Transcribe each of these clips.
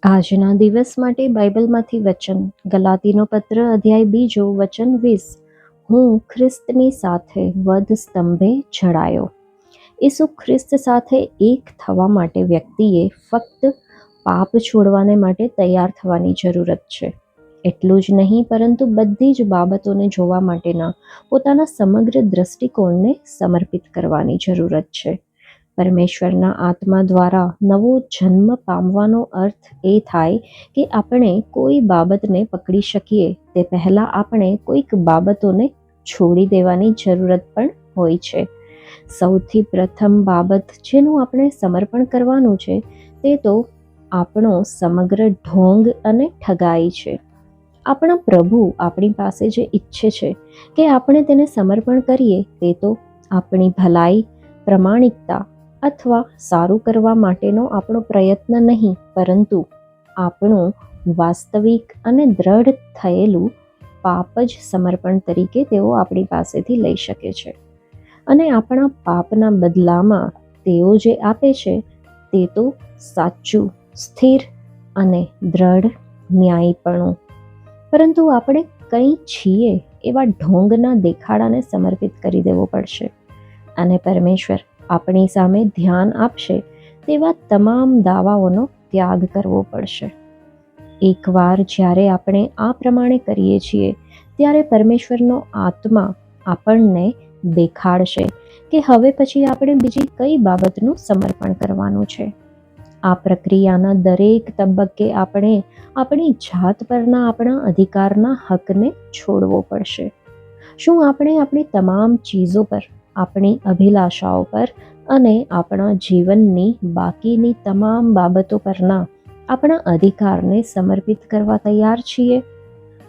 આજના દિવસ માટે બાઇબલમાંથી વચન, ગલાતીનો પત્ર અધ્યાય 2 વચન 20. હું ખ્રિસ્તની સાથે વધ સ્તંભે જડાયો. ઈસુ ખ્રિસ્ત સાથે એક થવા માટે વ્યક્તિએ ફક્ત પાપ છોડવાને માટે તૈયાર થવાની જરૂરત છે. એટલું જ નહીં, પરંતુ બધી જ બાબતોને જોવા માટેના પોતાના સમગ્ર દ્રષ્ટિકોણને સમર્પિત કરવાની જરૂરત છે. પરમેશ્વરના આત્મા દ્વારા નવો જન્મ પામવાનો અર્થ એ થાય કે આપણે કોઈ બાબતને પકડી શકીએ તે પહેલાં આપણે કોઈક બાબતોને છોડી દેવાની જરૂરત પણ હોય છે. સૌથી પ્રથમ બાબત જેનું આપણે સમર્પણ કરવાનું છે તે તો આપણો સમગ્ર ઢોંગ અને ઠગાઈ છે. આપણા પ્રભુ આપણી પાસે જે ઈચ્છે છે કે આપણે તેને સમર્પણ કરીએ તે તો આપણી ભલાઈ, પ્રમાણિકતા અથવા સારું કરવા માટેનો આપણો પ્રયત્ન નહીં, પરંતુ આપણું વાસ્તવિક અને દ્રઢ થયેલું પાપ જ સમર્પણ તરીકે તેઓ આપણી પાસેથી લઈ શકે છે. અને આપણા પાપના બદલામાં તેઓ જે આપે છે તે તો સાચું, સ્થિર અને દ્રઢ ન્યાયપણું. પરંતુ આપણે કંઈ છીએ એવા ઢોંગના દેખાડાને સમર્પિત કરી દેવો પડશે, અને પરમેશ્વર આપણી સામે ધ્યાન આપશે તેવા તમામ દાવાઓનો ત્યાગ કરવો પડશે. એકવાર જ્યારે આપણે આ પ્રમાણે કરીએ છીએ ત્યારે પરમેશ્વરનો આત્મા આપણને દેખાડશે કે હવે પછી આપણે બીજી કઈ બાબતનું સમર્પણ કરવાનું છે. આ પ્રક્રિયાના દરેક તબક્કે આપણે આપણી જાત પરના આપણા અધિકારના હકને છોડવો પડશે. શું આપણે આપણી તમામ ચીજો પર, આપણી અભિલાષાઓ પર અને આપણા જીવનની બાકીની તમામ બાબતો પરના આપણા અધિકારને સમર્પિત કરવા તૈયાર છીએ?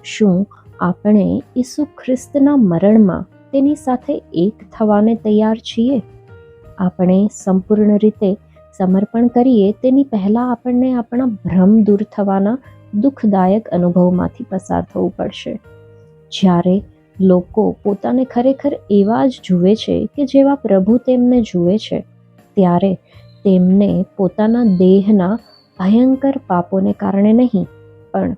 શું આપણે ઈસુ ખ્રિસ્તના મરણમાં તેની સાથે એક થવાને તૈયાર છીએ? આપણે સંપૂર્ણ રીતે સમર્પણ કરીએ તેની પહેલાં આપણને આપણા ભ્રમ દૂર થવાના દુઃખદાયક અનુભવમાંથી પસાર થવું પડશે. જ્યારે લોકો પોતાને ખરેખર એવા જ જુએ છે કે જેવા પ્રભુ તેમને જુએ છે, ત્યારે તેમને પોતાના દેહના ભયંકર પાપોને કારણે નહીં, પણ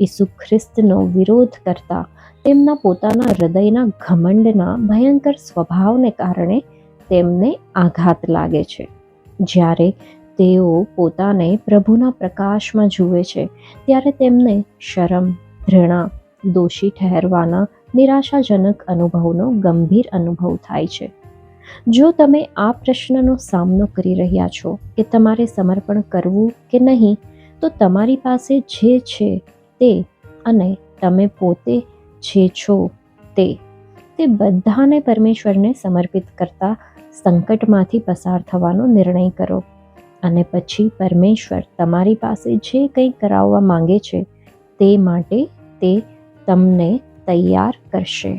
ઈસુ ખ્રિસ્તનો વિરોધ કરતા તેમના પોતાના હૃદયના ઘમંડના ભયંકર સ્વભાવને કારણે તેમને આઘાત લાગે છે. જ્યારે તેઓ પોતાને પ્રભુના પ્રકાશમાં જુએ છે ત્યારે તેમને શરમ, ઘૃણા, દોષી ઠહેરવાના નિરાશાજનક અનુભવનો ગંભીર અનુભવ થાય છે. જો તમે આ પ્રશ્નનો સામનો કરી રહ્યા છો કે તમારે સમર્પણ કરવું કે નહીં, તો તમારી પાસે જે છે તે અને તમે પોતે જે છો તે બધાને પરમેશ્વરને સમર્પિત કરતા સંકટમાંથી પસાર થવાનો નિર્ણય કરો, અને પછી પરમેશ્વર તમારી પાસે જે કંઈ કરાવવા માંગે છે તે માટે તે તમને તૈયાર કરશે.